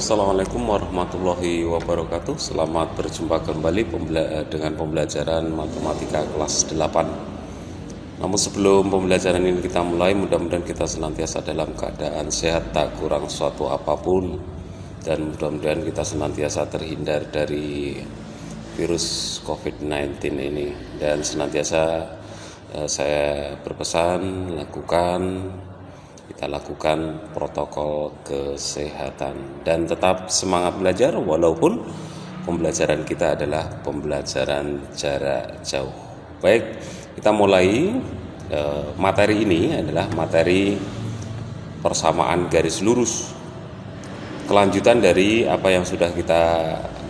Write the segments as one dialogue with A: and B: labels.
A: Assalamualaikum warahmatullahi wabarakatuh. Selamat berjumpa kembali dengan pembelajaran matematika kelas 8. Namun sebelum pembelajaran ini kita mulai, mudah-mudahan kita senantiasa dalam keadaan sehat, tak kurang suatu apapun, dan mudah-mudahan kita senantiasa terhindar dari virus COVID-19 ini. Dan senantiasa saya berpesan kita lakukan protokol kesehatan dan tetap semangat belajar walaupun pembelajaran kita adalah pembelajaran jarak jauh. Baik, kita mulai. Materi ini adalah materi persamaan garis lurus, kelanjutan dari apa yang sudah kita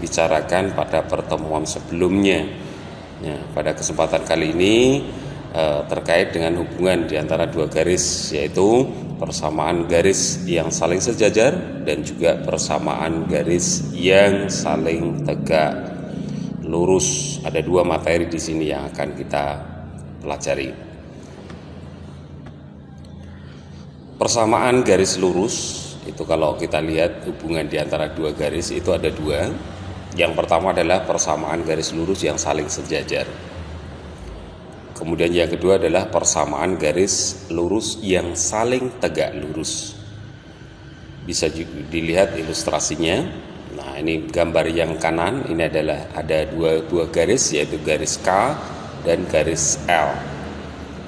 A: bicarakan pada pertemuan sebelumnya. Pada kesempatan kali ini terkait dengan hubungan di antara dua garis, yaitu persamaan garis yang saling sejajar dan juga persamaan garis yang saling tegak lurus. Ada dua materi di sini yang akan kita pelajari. Persamaan garis lurus itu, kalau kita lihat hubungan di antara dua garis itu ada dua. Yang pertama adalah persamaan garis lurus yang saling sejajar. Kemudian yang kedua adalah persamaan garis lurus yang saling tegak lurus. Bisa dilihat ilustrasinya. Nah, ini gambar yang kanan, ini adalah ada dua buah garis, yaitu garis K dan garis L.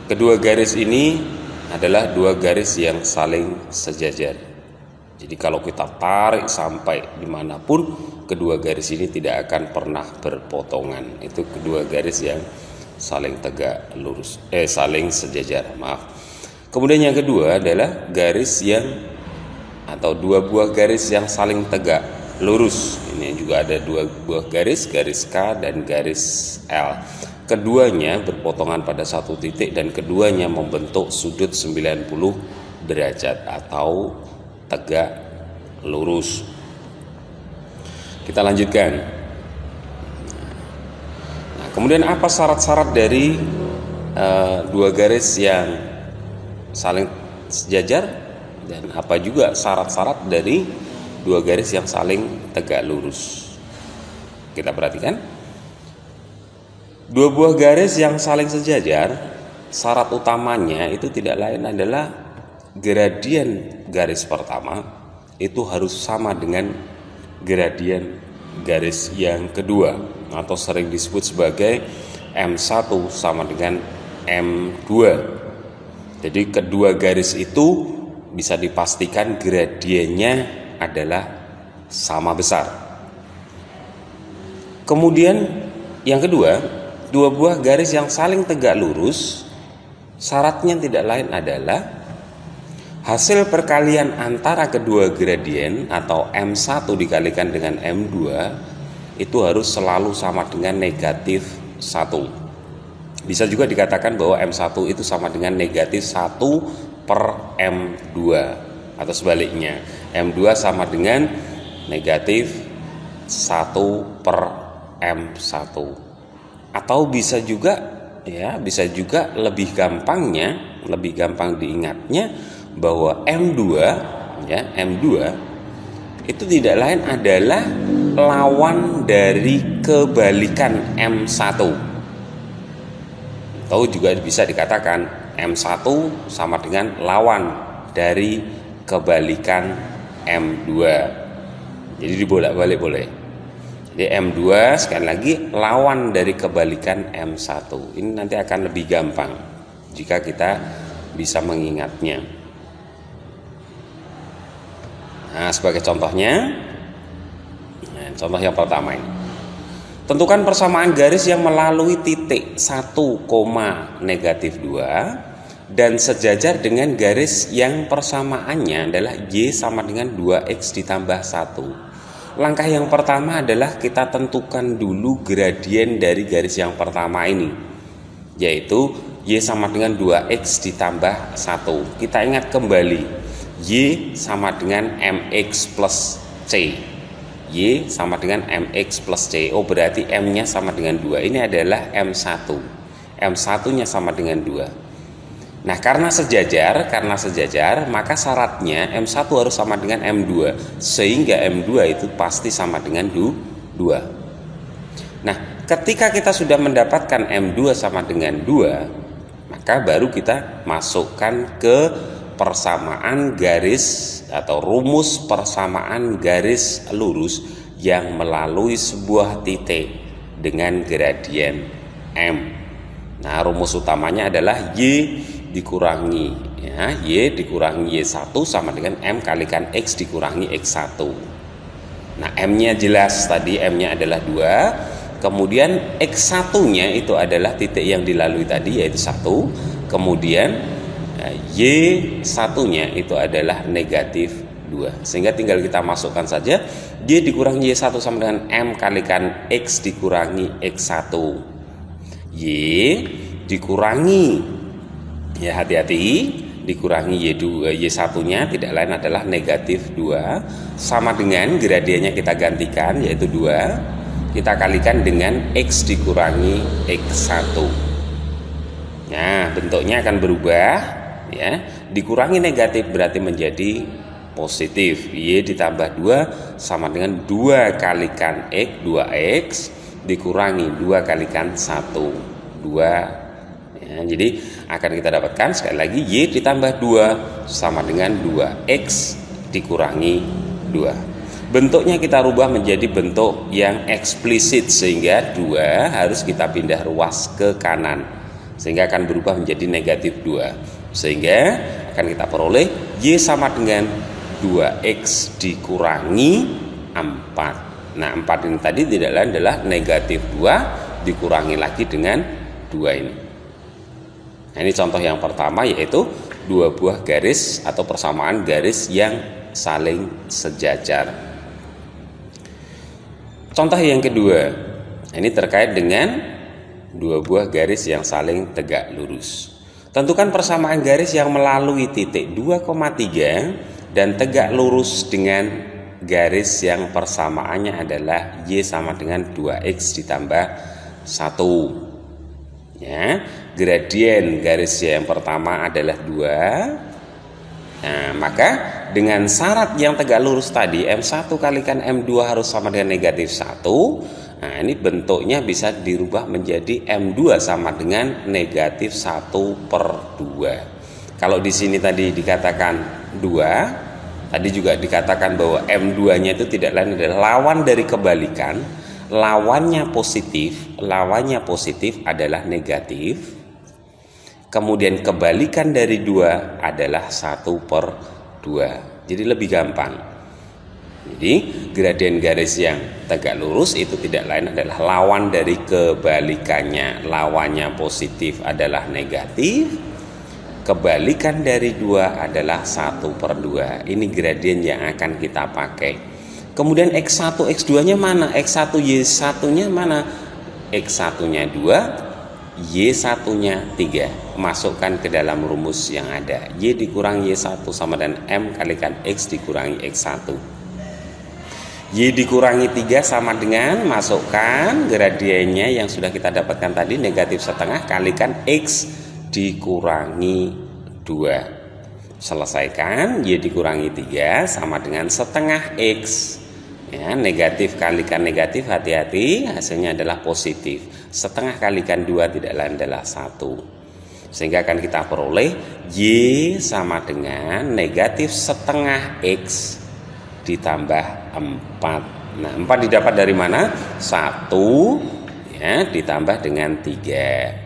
A: Kedua garis ini adalah dua garis yang saling sejajar. Jadi kalau kita tarik sampai dimanapun, kedua garis ini tidak akan pernah berpotongan. Itu kedua garis yang saling tegak lurus, saling sejajar, maaf. Kemudian yang kedua adalah garis yang atau dua buah garis yang saling tegak lurus. Ini juga ada dua buah garis, garis K dan garis L. Keduanya berpotongan pada satu titik dan keduanya membentuk sudut 90 derajat atau tegak lurus. Kita lanjutkan. Kemudian apa syarat-syarat dari dua garis yang saling sejajar, dan apa juga syarat-syarat dari dua garis yang saling tegak lurus? Kita perhatikan. Dua buah garis yang saling sejajar, syarat utamanya itu tidak lain adalah gradien garis pertama itu harus sama dengan gradien garis yang kedua, atau sering disebut sebagai M1 sama dengan M2. Jadi kedua garis itu bisa dipastikan gradiennya adalah sama besar. Kemudian yang kedua, dua buah garis yang saling tegak lurus, syaratnya tidak lain adalah hasil perkalian antara kedua gradien atau M1 dikalikan dengan M2 itu harus selalu sama dengan negatif 1. Bisa juga dikatakan bahwa M1 itu sama dengan negatif 1 per M2, atau sebaliknya M2 sama dengan negatif 1 per M1. Atau bisa juga lebih gampang diingatnya bahwa M2 itu tidak lain adalah lawan dari kebalikan M1. Atau juga bisa dikatakan M1 sama dengan lawan dari kebalikan M2. Jadi dibolak-balik boleh. Jadi M2 sekali lagi lawan dari kebalikan M1. Ini nanti akan lebih gampang jika kita bisa mengingatnya. Nah, sebagai contohnya, contoh yang pertama ini. Tentukan persamaan garis yang melalui titik 1, negatif 2 dan sejajar dengan garis yang persamaannya adalah Y sama dengan 2X ditambah 1. Langkah yang pertama adalah kita tentukan dulu gradien dari garis yang pertama ini, yaitu Y sama dengan 2X ditambah 1. Kita ingat kembali, Y sama dengan MX plus C. Y sama dengan MX plus C. Oh, berarti M-nya sama dengan 2. Ini adalah M1. M1-nya sama dengan 2. Nah, karena sejajar, maka syaratnya M1 harus sama dengan M2, sehingga M2 itu pasti sama dengan 2. Nah, ketika kita sudah mendapatkan M2 sama dengan 2, maka baru kita masukkan ke persamaan garis atau rumus persamaan garis lurus yang melalui sebuah titik dengan gradien M. Nah, rumus utamanya adalah Y dikurangi Y dikurangi Y1 sama dengan M kalikan X dikurangi X1. Nah, M-nya jelas tadi, M-nya adalah 2. Kemudian X1-nya itu adalah titik yang dilalui tadi, yaitu 1. Kemudian Y1-nya itu adalah negatif 2. Sehingga tinggal kita masukkan saja Y dikurangi Y1 sama dengan M kalikan X dikurangi X1. Y dikurangi, ya hati-hati, dikurangi Y1-nya tidak lain adalah negatif 2 sama dengan gradiennya kita gantikan yaitu 2, kita kalikan dengan X dikurangi X1. Nah, bentuknya akan berubah ya. Dikurangi negatif berarti menjadi positif. Y ditambah 2 sama dengan 2 kalikan X, 2X dikurangi 2 kalikan 1, 2. Ya, jadi akan kita dapatkan sekali lagi Y ditambah 2 sama dengan 2X dikurangi 2. Bentuknya kita rubah menjadi bentuk yang eksplisit sehingga 2 harus kita pindah ruas ke kanan sehingga akan berubah menjadi negatif 2. Sehingga akan kita peroleh Y sama dengan 2X dikurangi 4. Nah, 4 ini tadi tidak lain adalah negatif 2 dikurangi lagi dengan 2 ini. Nah, ini contoh yang pertama yaitu dua buah garis atau persamaan garis yang saling sejajar. Contoh yang kedua, ini terkait dengan dua buah garis yang saling tegak lurus. Tentukan persamaan garis yang melalui titik 2,3 dan tegak lurus dengan garis yang persamaannya adalah Y sama dengan 2X ditambah 1. Ya, gradien garis yang pertama adalah 2. Nah, maka dengan syarat yang tegak lurus tadi M1 kalikan M2 harus sama dengan negatif 1. Nah, ini bentuknya bisa dirubah menjadi M2 sama dengan negatif 1/2. Kalau di sini tadi dikatakan 2, tadi juga dikatakan bahwa M2-nya itu tidak lain adalah lawan dari kebalikan. Lawannya positif adalah negatif. Kemudian kebalikan dari 2 adalah 1/2. Jadi lebih gampang. Jadi gradien garis yang tegak lurus itu tidak lain adalah lawan dari kebalikannya. Lawannya positif adalah negatif. Kebalikan dari 2 adalah 1/2. Ini gradien yang akan kita pakai. Kemudian X1, X2-nya mana? X1, Y1-nya mana? X1-nya 2, Y1-nya 3. Masukkan ke dalam rumus yang ada. Y dikurangi Y1 sama dengan M kalikan X dikurangi X1. Y dikurangi 3 sama dengan, masukkan gradiennya yang sudah kita dapatkan tadi, negatif setengah kalikan X dikurangi 2. Selesaikan, Y dikurangi 3 sama dengan setengah X. Ya, negatif kalikan negatif, hati-hati, hasilnya adalah positif. Setengah kalikan 2 tidak lain adalah 1. Sehingga akan kita peroleh Y sama dengan negatif setengah X ditambah 4. Nah, 4 didapat dari mana? 1 ya, ditambah dengan 3.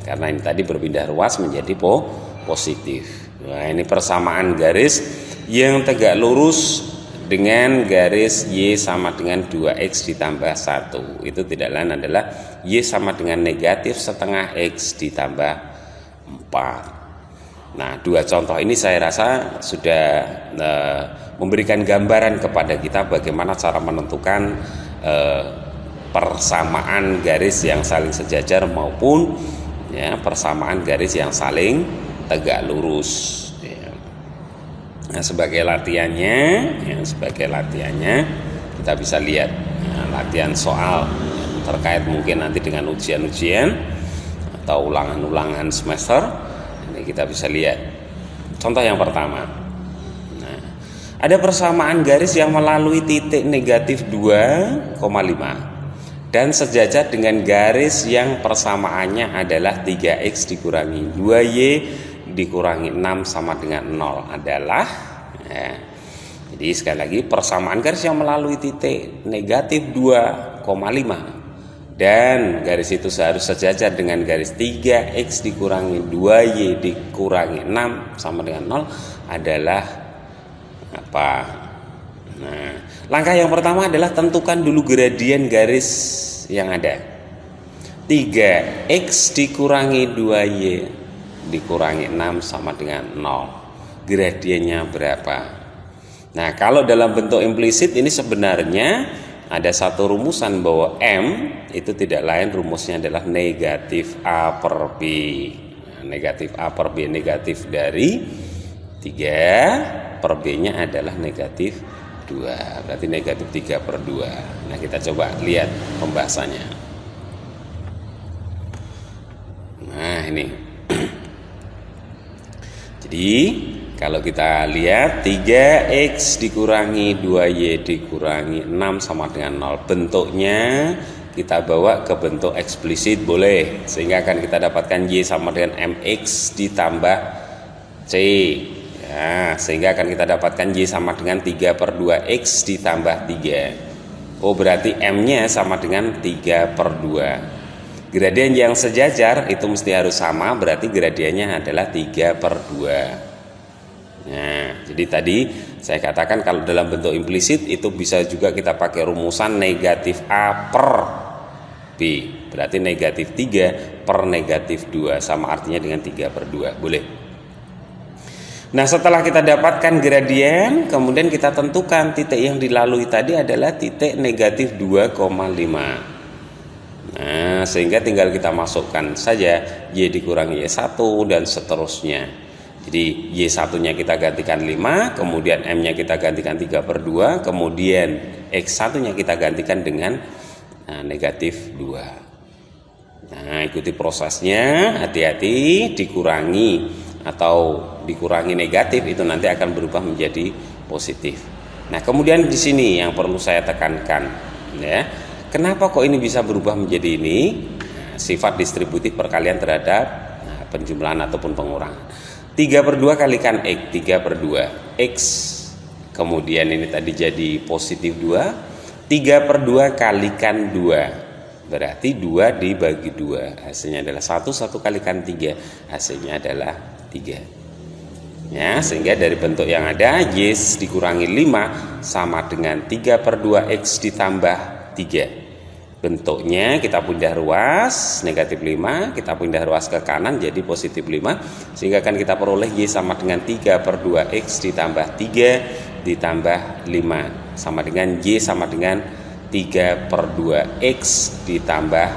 A: Karena ini tadi berpindah ruas menjadi positif. Nah, ini persamaan garis yang tegak lurus dengan garis Y sama dengan 2X ditambah 1. Itu tidak lain adalah Y sama dengan negatif setengah X ditambah 4. Nah, dua contoh ini saya rasa sudah memberikan gambaran kepada kita bagaimana cara menentukan persamaan garis yang saling sejajar maupun ya, persamaan garis yang saling tegak lurus. Nah, sebagai latihannya kita bisa lihat latihan soal terkait mungkin nanti dengan ujian-ujian atau ulangan-ulangan semester. Ini kita bisa lihat contoh yang pertama. Nah, ada persamaan garis yang melalui titik negatif 2,5 dan sejajar dengan garis yang persamaannya adalah 3x dikurangi 2y dikurangi 6 sama dengan 0 adalah jadi sekali lagi persamaan garis yang melalui titik negatif 2,5 dan garis itu harus sejajar dengan garis 3x dikurangi 2y dikurangi 6 sama dengan 0 adalah apa? Nah, langkah yang pertama adalah tentukan dulu gradien garis yang ada. 3x dikurangi 2y dikurangi 6 sama dengan 0. Gradiennya berapa? Nah, kalau dalam bentuk implisit ini sebenarnya ada satu rumusan bahwa M itu tidak lain rumusnya adalah negatif A per B. Nah, negatif A per B negatif dari 3 per B nya adalah negatif 2. Berarti negatif 3 per 2. Nah, kita coba lihat pembahasannya. Nah, ini. Jadi kalau kita lihat 3x dikurangi 2y dikurangi 6 sama dengan 0. Bentuknya kita bawa ke bentuk eksplisit boleh. Sehingga akan kita dapatkan y sama dengan mx ditambah c. Ya, sehingga akan kita dapatkan y sama dengan 3 per 2x ditambah 3. Oh, berarti m-nya sama dengan 3 per 2. Gradien yang sejajar itu mesti harus sama. Berarti gradiennya adalah 3 per 2. Nah, jadi tadi saya katakan kalau dalam bentuk implisit itu bisa juga kita pakai rumusan negatif A per B. Berarti negatif 3 per negatif 2 sama artinya dengan 3 per 2. Boleh. Nah, setelah kita dapatkan gradien, kemudian kita tentukan titik yang dilalui tadi adalah titik negatif 2,5. Nah, sehingga tinggal kita masukkan saja y dikurangi y1 dan seterusnya. Jadi Y1-nya kita gantikan 5, kemudian M-nya kita gantikan 3 per 2, kemudian X1-nya kita gantikan dengan negatif 2. Nah, ikuti prosesnya, hati-hati, dikurangi atau dikurangi negatif itu nanti akan berubah menjadi positif. Nah, kemudian di sini yang perlu saya tekankan, ya, kenapa kok ini bisa berubah menjadi ini? Nah, sifat distributif perkalian terhadap penjumlahan ataupun pengurangan. 3 per 2 kalikan X, 3 per 2 X, kemudian ini tadi jadi positif 2, 3 per 2 kalikan 2, berarti 2 dibagi 2, hasilnya adalah 1, 1 kalikan 3, hasilnya adalah 3. Ya, sehingga dari bentuk yang ada Y dikurangi 5 sama dengan 3 per 2 X ditambah 3. Bentuknya kita pindah ruas negatif 5, kita pindah ruas ke kanan jadi positif 5, sehingga akan kita peroleh Y sama dengan 3 per 2 X ditambah 3 ditambah 5 sama dengan Y sama dengan 3 per 2 X ditambah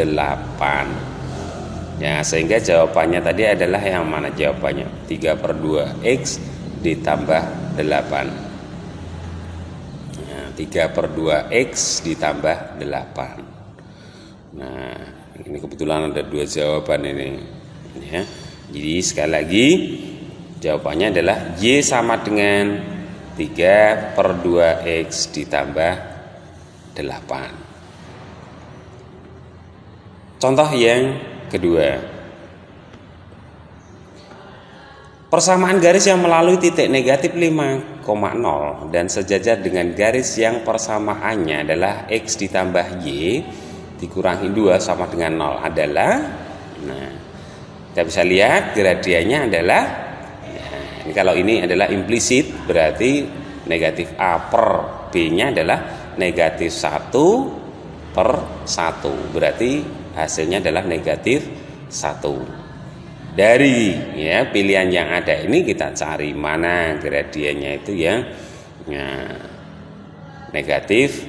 A: 8. Ya, sehingga jawabannya tadi adalah yang mana jawabannya? 3 per 2 X ditambah 8. 3 per 2x ditambah 8. Nah, ini kebetulan ada 2 jawaban ini, ya. Jadi sekali lagi jawabannya adalah Y sama dengan 3 per 2x ditambah 8. Contoh yang kedua, persamaan garis yang melalui titik negatif 5,0 dan sejajar dengan garis yang persamaannya adalah X ditambah Y dikurangi 2 sama dengan 0 adalah, nah, kita bisa lihat gradiennya adalah, ya, ini kalau ini adalah implisit berarti negatif A per B nya adalah negatif 1 per 1, berarti hasilnya adalah negatif 1. Dari ya pilihan yang ada ini kita cari mana gradiennya itu yang negatif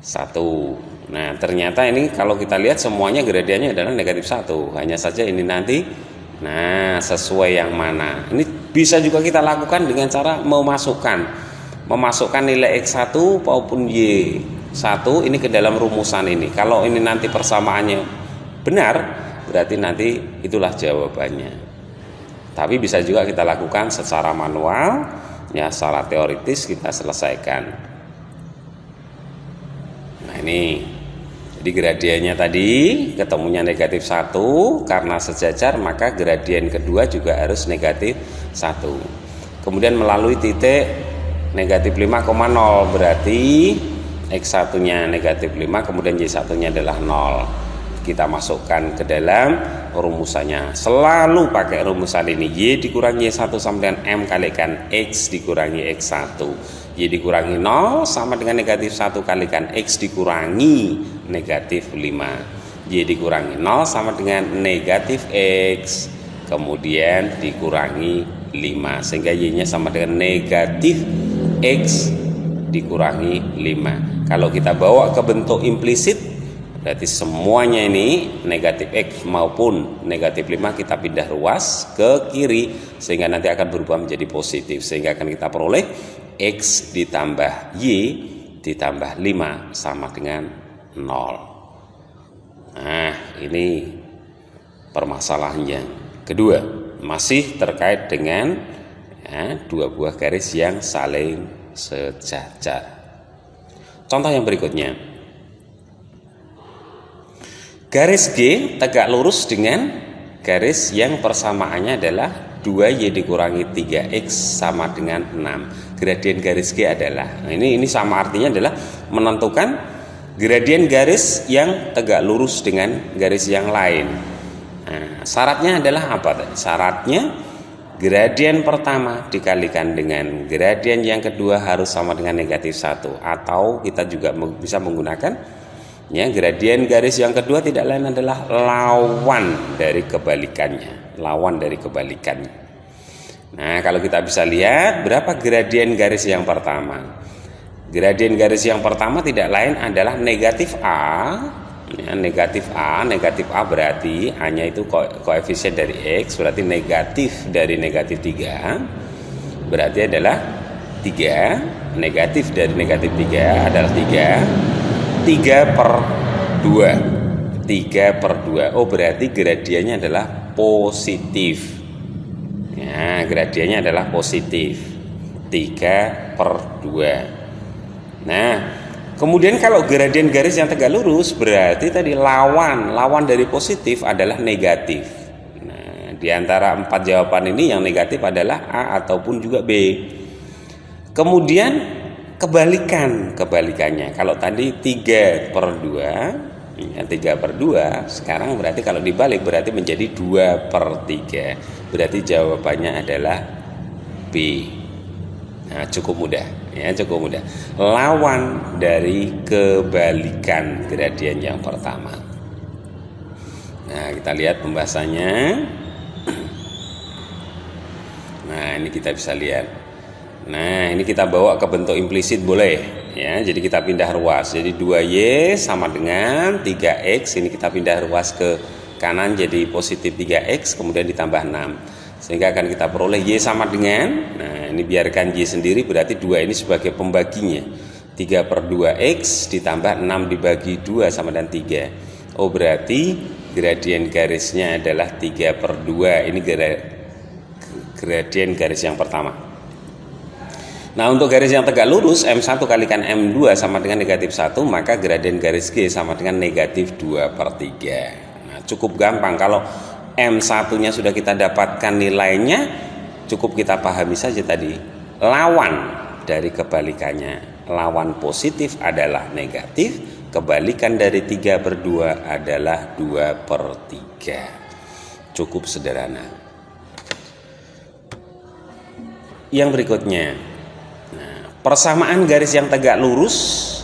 A: 1. Nah, ternyata ini kalau kita lihat semuanya gradiennya adalah negatif 1. Hanya saja ini nanti sesuai yang mana. Ini bisa juga kita lakukan dengan cara memasukkan nilai X1 maupun Y1 ini ke dalam rumusan ini. Kalau ini nanti persamaannya benar, berarti nanti itulah jawabannya. Tapi bisa juga kita lakukan secara manual, ya secara teoritis kita selesaikan. Nah ini, jadi gradiennya tadi ketemunya negatif 1, karena sejajar maka gradien kedua juga harus negatif 1. Kemudian melalui titik negatif 5,0, berarti X1 nya negatif 5, kemudian Y1 nya adalah 0. Kita masukkan ke dalam rumusannya, selalu pakai rumusan ini, Y dikurangi Y1 sama dengan M kalikan X dikurangi X1. Y dikurangi 0 sama dengan negatif 1 kalikan X dikurangi negatif 5. Y dikurangi 0 sama dengan negatif X, kemudian dikurangi 5, sehingga Y nya sama dengan negatif X dikurangi 5. Kalau kita bawa ke bentuk implisit, berarti semuanya ini negatif X maupun negatif 5 kita pindah ruas ke kiri, sehingga nanti akan berubah menjadi positif, sehingga akan kita peroleh X ditambah Y ditambah 5 sama dengan 0. Nah ini permasalahan yang kedua, masih terkait dengan dua buah garis yang saling sejajar. Contoh yang berikutnya, garis G tegak lurus dengan garis yang persamaannya adalah 2Y dikurangi 3X sama dengan 6. Gradien garis G adalah, nah ini sama artinya adalah menentukan gradien garis yang tegak lurus dengan garis yang lain. Nah, syaratnya adalah apa tadi? Syaratnya gradien pertama dikalikan dengan gradien yang kedua harus sama dengan negatif 1, atau kita juga bisa menggunakan gradien garis yang kedua tidak lain adalah lawan dari kebalikannya. Nah, kalau kita bisa lihat berapa gradien garis yang pertama. Gradien garis yang pertama tidak lain adalah negatif A. Negatif A berarti A-nya itu koefisien dari X, berarti negatif dari negatif 3 berarti adalah 3. Negatif dari negatif 3 adalah 3/2. Oh, berarti gradiennya adalah positif. Ya, gradiennya adalah positif. 3/2. Nah, kemudian kalau gradien garis yang tegak lurus berarti tadi lawan dari positif adalah negatif. Nah, di antara 4 jawaban ini yang negatif adalah A ataupun juga B. Kemudian kebalikannya, kalau tadi 3/2, 3/2, sekarang berarti kalau dibalik berarti menjadi 2/3. Berarti jawabannya adalah B. Nah, cukup mudah. Lawan dari kebalikan gradien yang pertama. Nah, kita lihat pembahasannya. Nah, ini kita bisa lihat. Nah, ini kita bawa ke bentuk implisit boleh ya. Jadi kita pindah ruas. Jadi 2Y sama dengan 3X. Ini kita pindah ruas ke kanan jadi positif 3X, kemudian ditambah 6. Sehingga akan kita peroleh Y sama dengan, nah ini biarkan Y sendiri, berarti 2 ini sebagai pembaginya. 3/2X ditambah 6 dibagi 2 sama dengan 3. Oh, berarti gradien garisnya adalah 3/2. Ini gradien garis yang pertama. Nah, untuk garis yang tegak lurus M1 kalikan M2 sama dengan negatif 1, maka gradien garis G sama dengan negatif 2/3. Nah, cukup gampang. Kalau M1-nya sudah kita dapatkan nilainya, cukup kita pahami saja tadi. Lawan dari kebalikannya. Lawan positif adalah negatif, kebalikan dari 3/2 adalah 2/3. Cukup sederhana. Yang berikutnya, persamaan garis yang tegak lurus,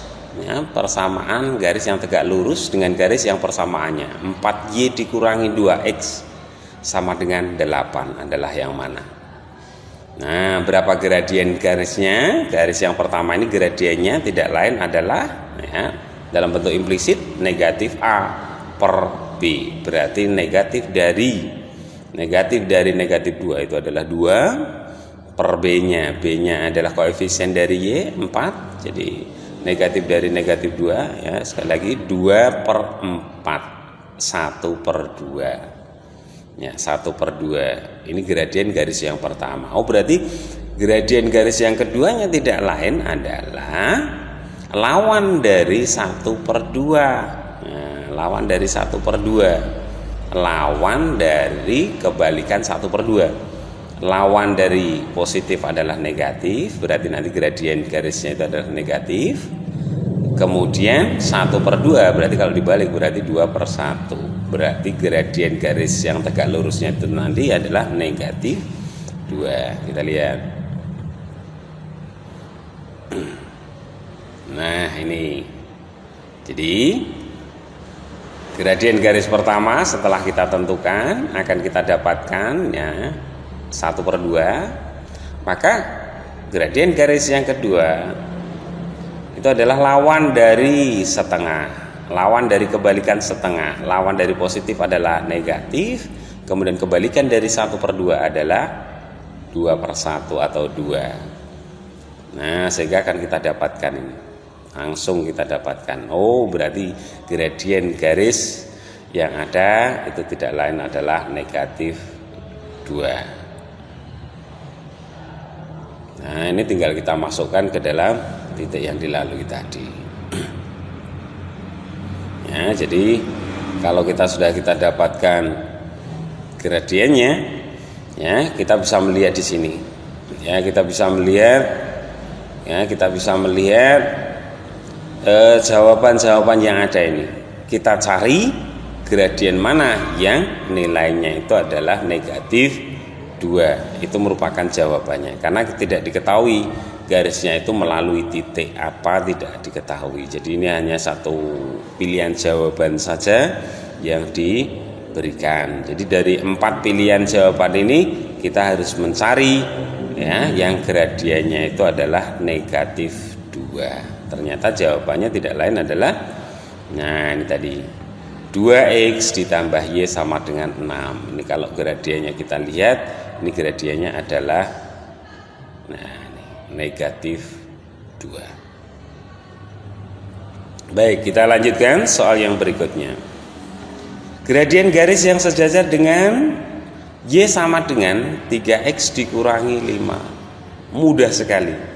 A: persamaan garis yang tegak lurus dengan garis yang persamaannya 4Y dikurangi 2X sama dengan 8 adalah yang mana? Nah, berapa gradien garisnya? Garis yang pertama ini gradiennya tidak lain adalah dalam bentuk implisit negatif A per B, berarti negatif dari negatif 2 itu adalah 2 per B-nya. B-nya adalah koefisien dari Y 4, jadi negatif dari negatif 2 ya, sekali lagi 2/4, 1/2. Ya, 1/2. Ini gradien garis yang pertama. Oh, berarti gradien garis yang keduanya tidak lain adalah lawan dari 1/2. Nah, lawan dari 1/2. Lawan dari kebalikan 1/2. Lawan dari positif adalah negatif, berarti nanti gradien garisnya itu adalah negatif. Kemudian 1/2 berarti kalau dibalik berarti 2/1. Berarti gradien garis yang tegak lurusnya itu nanti adalah negatif 2. Kita lihat. Nah, ini. Jadi gradien garis pertama setelah kita tentukan akan kita dapatkan ya 1/2. Maka gradien garis yang kedua itu adalah lawan dari setengah, lawan dari kebalikan setengah. Lawan dari positif adalah negatif, kemudian kebalikan dari 1/2 adalah 2/1 atau 2. Nah, sehingga akan kita dapatkan ini. Langsung kita dapatkan. Oh, berarti gradien garis yang ada itu tidak lain adalah negatif 2. Nah, ini tinggal kita masukkan ke dalam titik yang dilalui tadi. Ya, jadi kalau kita dapatkan gradiennya, ya kita bisa melihat di sini. Ya, kita bisa melihat jawaban-jawaban yang ada ini. Kita cari gradien mana yang nilainya itu adalah negatif 2. Itu merupakan jawabannya. Karena tidak diketahui garisnya itu melalui titik apa, tidak diketahui. Jadi ini hanya satu pilihan jawaban saja yang diberikan. Jadi dari 4 pilihan jawaban ini kita harus mencari ya yang gradiennya itu adalah negatif 2. Ternyata jawabannya tidak lain adalah, nah ini tadi 2x ditambah y sama dengan 6. Ini kalau gradiennya kita lihat, ini gradiennya adalah negatif 2. Baik, kita lanjutkan soal yang berikutnya. Gradien garis yang sejajar dengan y sama dengan 3x dikurangi 5. Mudah sekali.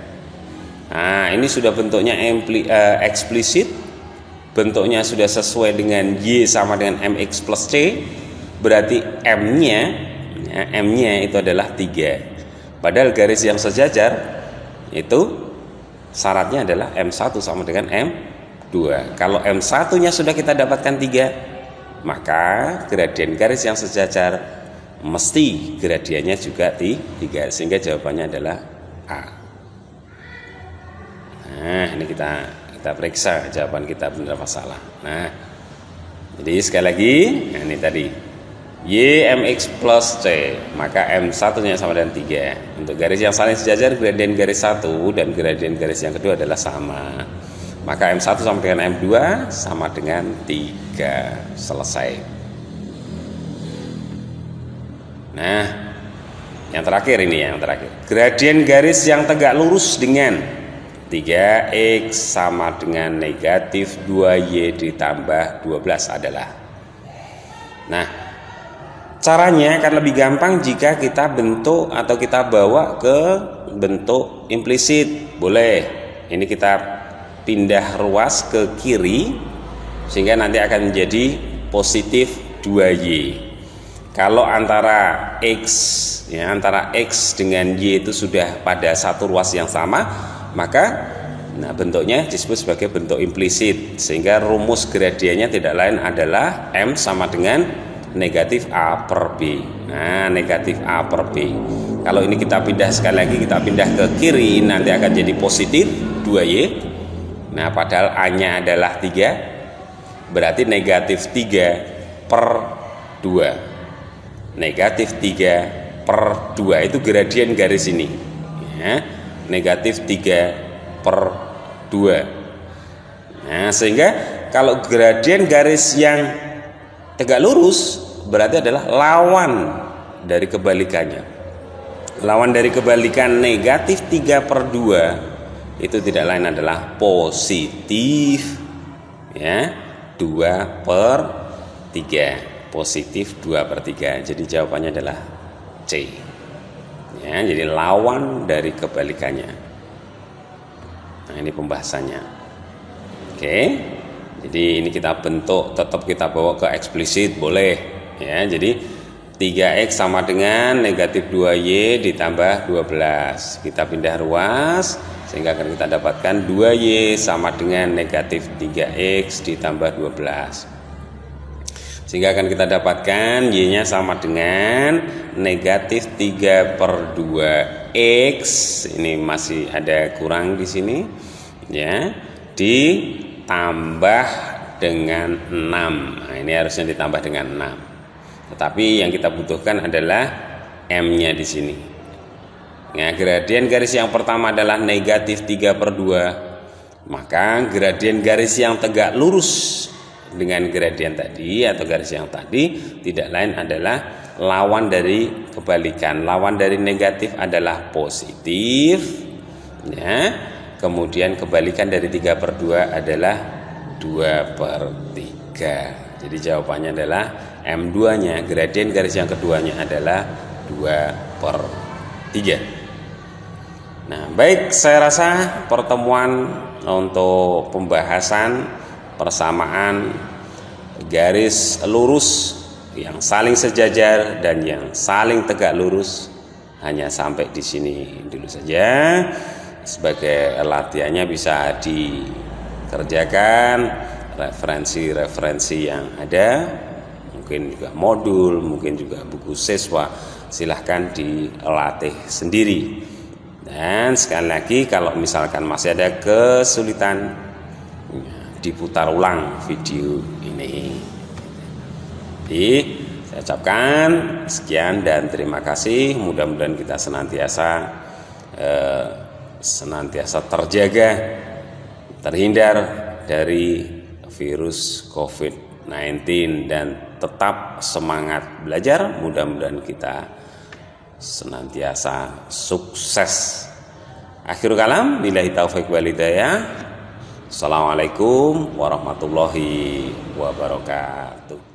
A: Nah, ini sudah bentuknya eksplisit. Bentuknya sudah sesuai dengan y sama dengan mx plus c. Berarti m-nya itu adalah 3. Padahal garis yang sejajar itu syaratnya adalah M1 sama dengan M2. Kalau M1 nya sudah kita dapatkan 3, maka gradien garis yang sejajar mesti gradiennya juga 3, sehingga jawabannya adalah A. Nah, ini kita periksa jawaban kita benar apa salah. Nah, jadi sekali lagi, nah ini tadi y mx plus c, maka m1 nya sama dengan 3. Untuk garis yang saling sejajar, gradien garis 1 dan gradien garis yang kedua adalah sama, maka m1 sama dengan m2 sama dengan 3. Selesai. Nah, yang terakhir ini, gradien garis yang tegak lurus dengan 3x sama dengan negatif 2y ditambah 12 adalah. Nah, caranya akan lebih gampang jika kita bentuk atau kita bawa ke bentuk implisit. Boleh. Ini kita pindah ruas ke kiri sehingga nanti akan menjadi positif 2y. Kalau antara x dengan y itu sudah pada satu ruas yang sama, maka bentuknya disebut sebagai bentuk implisit, sehingga rumus gradiennya tidak lain adalah m sama dengan negatif A per B. Nah, negatif A per B. Kalau ini kita pindah sekali lagi, kita pindah ke kiri, nanti akan jadi positif 2y. Nah, padahal A-nya adalah 3, berarti negatif 3 per 2. Negatif 3 per 2 itu gradien garis ini ya, negatif 3 per 2. Nah, sehingga kalau gradien garis yang tegak lurus berarti adalah lawan dari kebalikannya. Lawan dari kebalikan negatif 3 per 2 itu tidak lain adalah positif ya, 2 per 3. positif 2/3. Jadi jawabannya adalah C. Ya, jadi lawan dari kebalikannya. Nah, ini pembahasannya. Oke. Jadi ini kita bentuk, tetap kita bawa ke eksplisit boleh. Ya, jadi 3X sama dengan negatif 2Y ditambah 12. Kita pindah ruas sehingga akan kita dapatkan 2Y sama dengan negatif 3X ditambah 12. Sehingga akan kita dapatkan Y-nya sama dengan negatif 3/2X. Ini masih ada kurang di sini. Ya, ditambah dengan 6. Nah, ini harusnya ditambah dengan 6. Tetapi yang kita butuhkan adalah M-nya di sini. Nah, gradien garis yang pertama adalah negatif 3/2. Maka gradien garis yang tegak lurus dengan gradien tadi atau garis yang tadi tidak lain adalah lawan dari kebalikan. Lawan dari negatif adalah positif. Ya. Kemudian kebalikan dari 3/2 adalah 2/3. Jadi jawabannya adalah M2-nya, gradien garis yang keduanya adalah 2/3. Nah, baik, saya rasa pertemuan untuk pembahasan persamaan garis lurus yang saling sejajar dan yang saling tegak lurus hanya sampai di sini dulu saja. Sebagai latihannya bisa dikerjakan referensi-referensi yang ada, mungkin juga modul, mungkin juga buku siswa, silahkan dilatih sendiri. Dan sekali lagi kalau misalkan masih ada kesulitan, diputar ulang video ini. Jadi saya ucapkan sekian dan terima kasih. Mudah-mudahan kita senantiasa terjaga, terhindar dari virus COVID-19 dan tetap semangat belajar. Mudah-mudahan kita senantiasa sukses. Akhirul kalam, billahi taufiq wal hidayah. Assalamualaikum warahmatullahi wabarakatuh.